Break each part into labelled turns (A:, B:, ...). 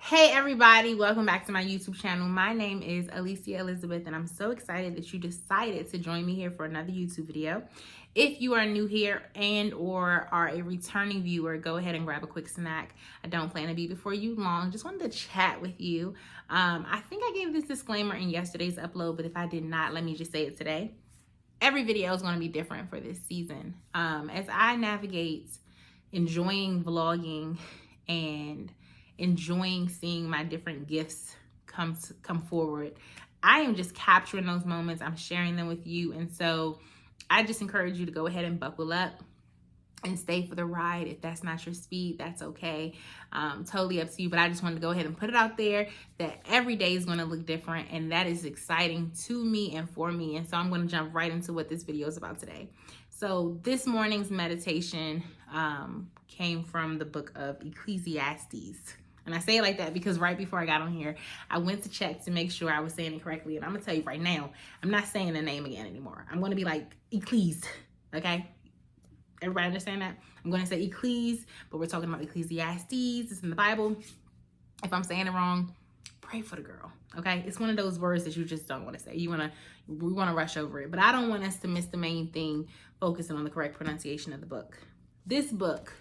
A: Hey everybody, welcome back to my YouTube channel. My name is Alicia Elizabeth and I'm so excited that you decided to join me here for another YouTube video. If you are new here and or are a returning viewer, go ahead and grab a quick snack. I don't plan to be before you long. Just wanted to chat with you. I think I gave this disclaimer in yesterday's upload, but if I did not, let me just say it today. Every video is going to be different for this season. As I navigate enjoying vlogging and enjoying seeing my different gifts come forward, I am just capturing those moments. I'm sharing them with you. And so I just encourage you to go ahead and buckle up and stay for the ride. If that's not your speed, that's okay. Totally up to you. But I just wanted to go ahead and put it out there that every day is going to look different. And that is exciting to me and for me. And so I'm going to jump right into what this video is about today. So this morning's meditation came from the book of Ecclesiastes. And I say it like that because right before I got on here, I went to check to make sure I was saying it correctly. And I'm going to tell you right now, I'm not saying the name again anymore. I'm going to be like Eccles, okay? Everybody understand that? I'm going to say Eccles, but we're talking about Ecclesiastes. It's in the Bible. If I'm saying it wrong, pray for the girl, okay? It's one of those words that you just don't want to say. We want to rush over it. But I don't want us to miss the main thing, focusing on the correct pronunciation of the book. This book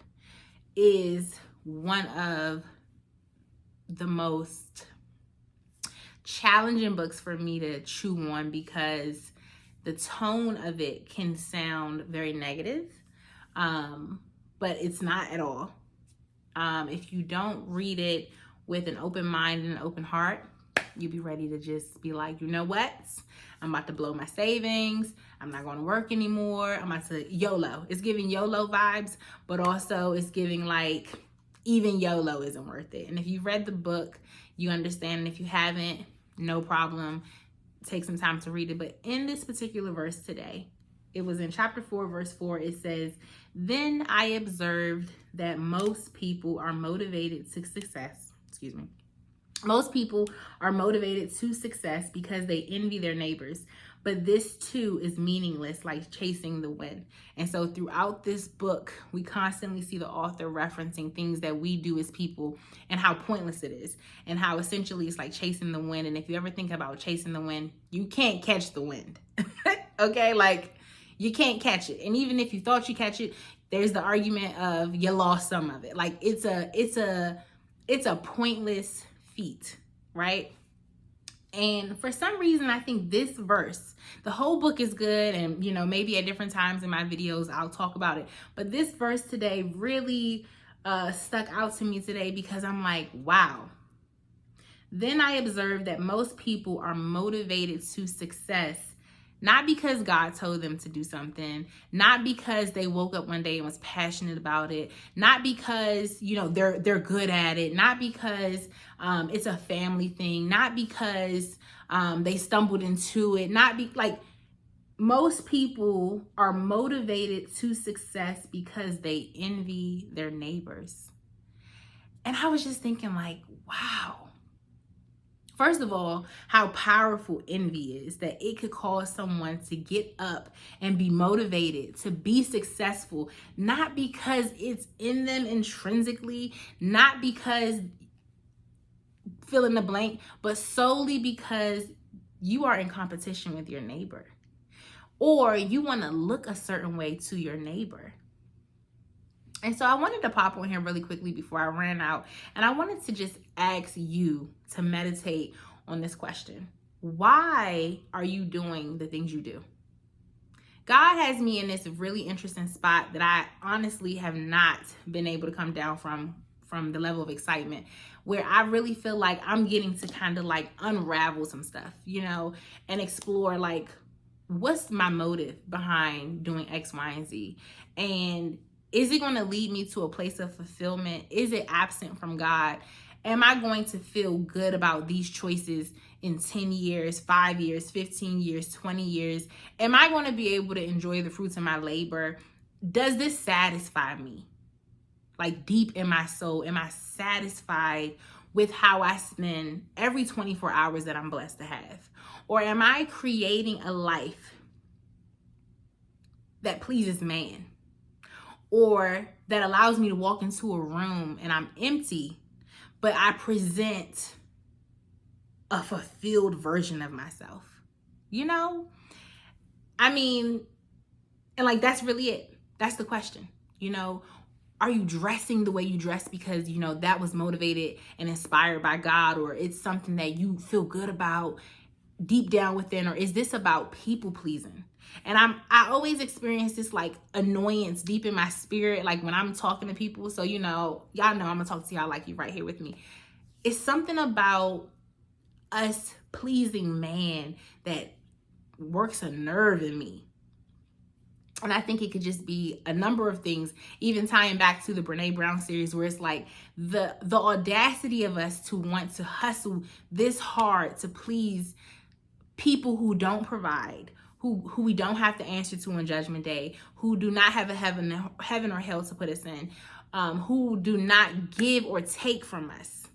A: is one of the most challenging books for me to chew on because the tone of it can sound very negative, but it's not at all. If you don't read it with an open mind and an open heart, you'll be ready to just be like, you know what? I'm about to blow my savings. I'm not going to work anymore. I'm about to YOLO. It's giving YOLO vibes, but also it's giving like, even YOLO isn't worth it. And if you've read the book, you understand. And if you haven't, no problem. Take some time to read it. But in this particular verse today, it was in chapter 4, verse 4. It says, "Then I observed that most people are motivated to success." Excuse me. Most people are motivated to success because they envy their neighbors. But this too is meaningless, like chasing the wind. And so throughout this book, we constantly see the author referencing things that we do as people and how pointless it is and how essentially it's like chasing the wind. And if you ever think about chasing the wind, you can't catch the wind. Okay, like you can't catch it. And even if you thought you catch it, there's the argument of you lost some of it. Like it's a pointless feat, right? And for some reason, I think this verse, the whole book is good. And, you know, maybe at different times in my videos, I'll talk about it. But this verse today really stuck out to me today because I'm like, wow. Then I observed that most people are motivated to success, not because God told them to do something, not because they woke up one day and was passionate about it, not because, you know, they're good at it, not because it's a family thing, not because they stumbled into it, most people are motivated to success because they envy their neighbors. And I was just thinking like, wow. First of all, how powerful envy is, that it could cause someone to get up and be motivated to be successful, not because it's in them intrinsically, not because fill in the blank, but solely because you are in competition with your neighbor or you want to look a certain way to your neighbor. And so I wanted to pop on here really quickly before I ran out. And I wanted to just ask you to meditate on this question. Why are you doing the things you do? God has me in this really interesting spot that I honestly have not been able to come down from the level of excitement, where I really feel like I'm getting to kind of like unravel some stuff, you know, and explore like, what's my motive behind doing X, Y, and Z? And is it going to lead me to a place of fulfillment? Is it absent from God? Am I going to feel good about these choices in 10 years, 5 years, 15 years, 20 years? Am I going to be able to enjoy the fruits of my labor? Does this satisfy me? Like deep in my soul, am I satisfied with how I spend every 24 hours that I'm blessed to have? Or am I creating a life that pleases man? Or that allows me to walk into a room and I'm empty, but I present a fulfilled version of myself. You know? I mean, and like, that's really it. That's the question. You know, are you dressing the way you dress because, you know, that was motivated and inspired by God, or it's something that you feel good about deep down within, or is this about people pleasing? And I always experience this like annoyance deep in my spirit, like when I'm talking to people. So, you know, y'all know I'm gonna talk to y'all like you right here with me. It's something about us pleasing man that works a nerve in me. And I think it could just be a number of things, even tying back to the Brene Brown series, where it's like the audacity of us to want to hustle this hard to please people who don't provide, who we don't have to answer to on Judgment Day, who do not have a heaven or hell to put us in, who do not give or take from us.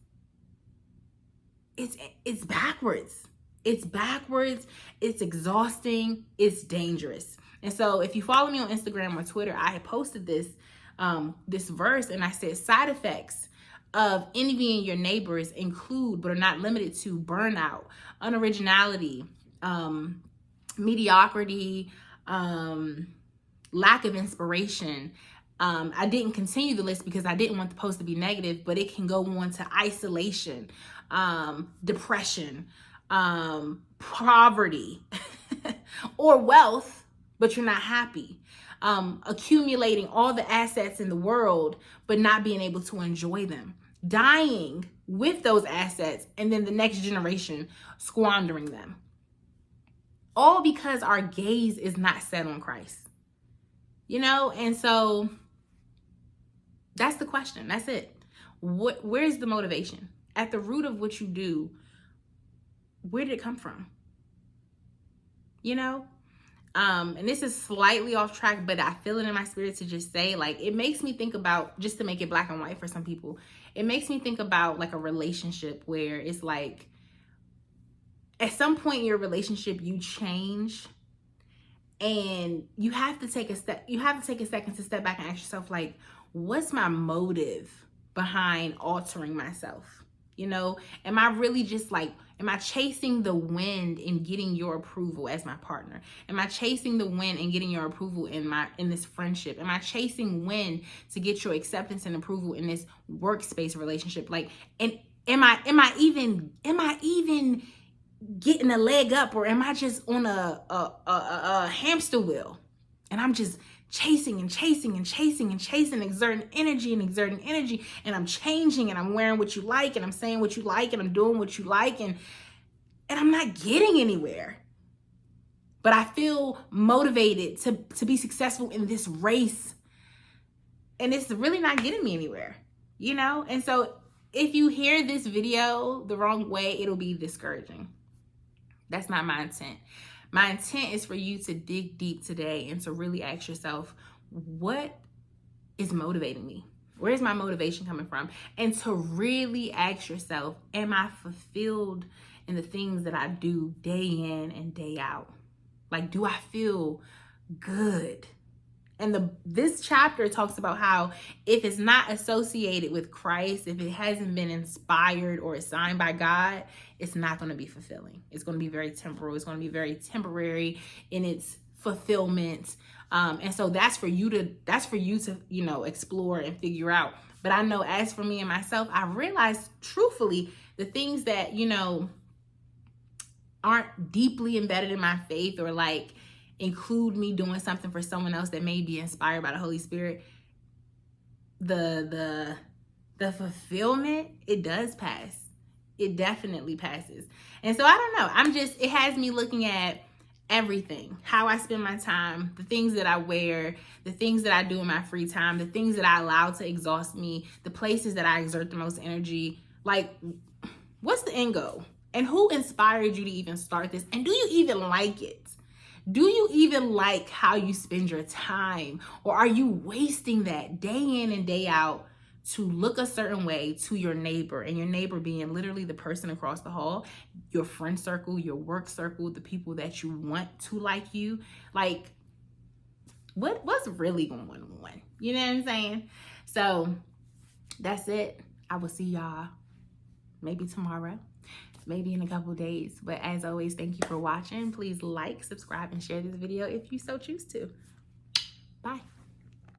A: It's backwards. It's backwards. It's exhausting. It's dangerous. And so if you follow me on Instagram or Twitter, I had posted this verse, and I said side effects of envying your neighbors include, but are not limited to, burnout, unoriginality, mediocrity, lack of inspiration. I didn't continue the list because I didn't want the post to be negative, but it can go on to isolation, depression, poverty, or wealth, but you're not happy. Accumulating all the assets in the world, but not being able to enjoy them. Dying with those assets, and then the next generation squandering them. All because our gaze is not set on Christ. You know, and so that's the question. That's it. Where's the motivation? At the root of what you do, where did it come from? You know? And this is slightly off track, but I feel it in my spirit to just say, like, it makes me think about, just to make it black and white for some people, it makes me think about like a relationship where it's like, at some point in your relationship, you change, and you have to take a second to step back and ask yourself, like, what's my motive behind altering myself? You know, am I really just like, am I chasing the wind and getting your approval as my partner? Am I chasing the wind and getting your approval in this friendship? Am I chasing wind to get your acceptance and approval in this workspace relationship? Like, and am I even getting a leg up, or am I just on a hamster wheel, and I'm just chasing and chasing and chasing and chasing, exerting energy, and I'm changing, and I'm wearing what you like, and I'm saying what you like, and I'm doing what you like, and I'm not getting anywhere. But I feel motivated to be successful in this race, and it's really not getting me anywhere, you know? And so if you hear this video the wrong way, it'll be discouraging. That's not my intent. My intent is for you to dig deep today and to really ask yourself, what is motivating me? Where is my motivation coming from? And to really ask yourself, am I fulfilled in the things that I do day in and day out? Like, do I feel good? And this chapter talks about how if it's not associated with Christ, if it hasn't been inspired or assigned by God, it's not going to be fulfilling. It's going to be very temporal. It's going to be very temporary in its fulfillment. And so that's for you to, you know, explore and figure out. But I know, as for me and myself, I realized truthfully the things that, you know, aren't deeply embedded in my faith, or like include me doing something for someone else that may be inspired by the Holy Spirit, the fulfillment, it does pass. It definitely passes. And so I don't know. It has me looking at everything, how I spend my time, the things that I wear, the things that I do in my free time, the things that I allow to exhaust me, the places that I exert the most energy. Like, what's the end goal? And who inspired you to even start this? And do you even like it? Do you even like how you spend your time? Or are you wasting that day in and day out to look a certain way to your neighbor, and your neighbor being literally the person across the hall, your friend circle, your work circle, the people that you want to like you? Like, what's really going on? You know what I'm saying? So that's it. I will see y'all maybe tomorrow, maybe in a couple days. But as always, thank you for watching. Please like, subscribe, and share this video if you so choose to. Bye.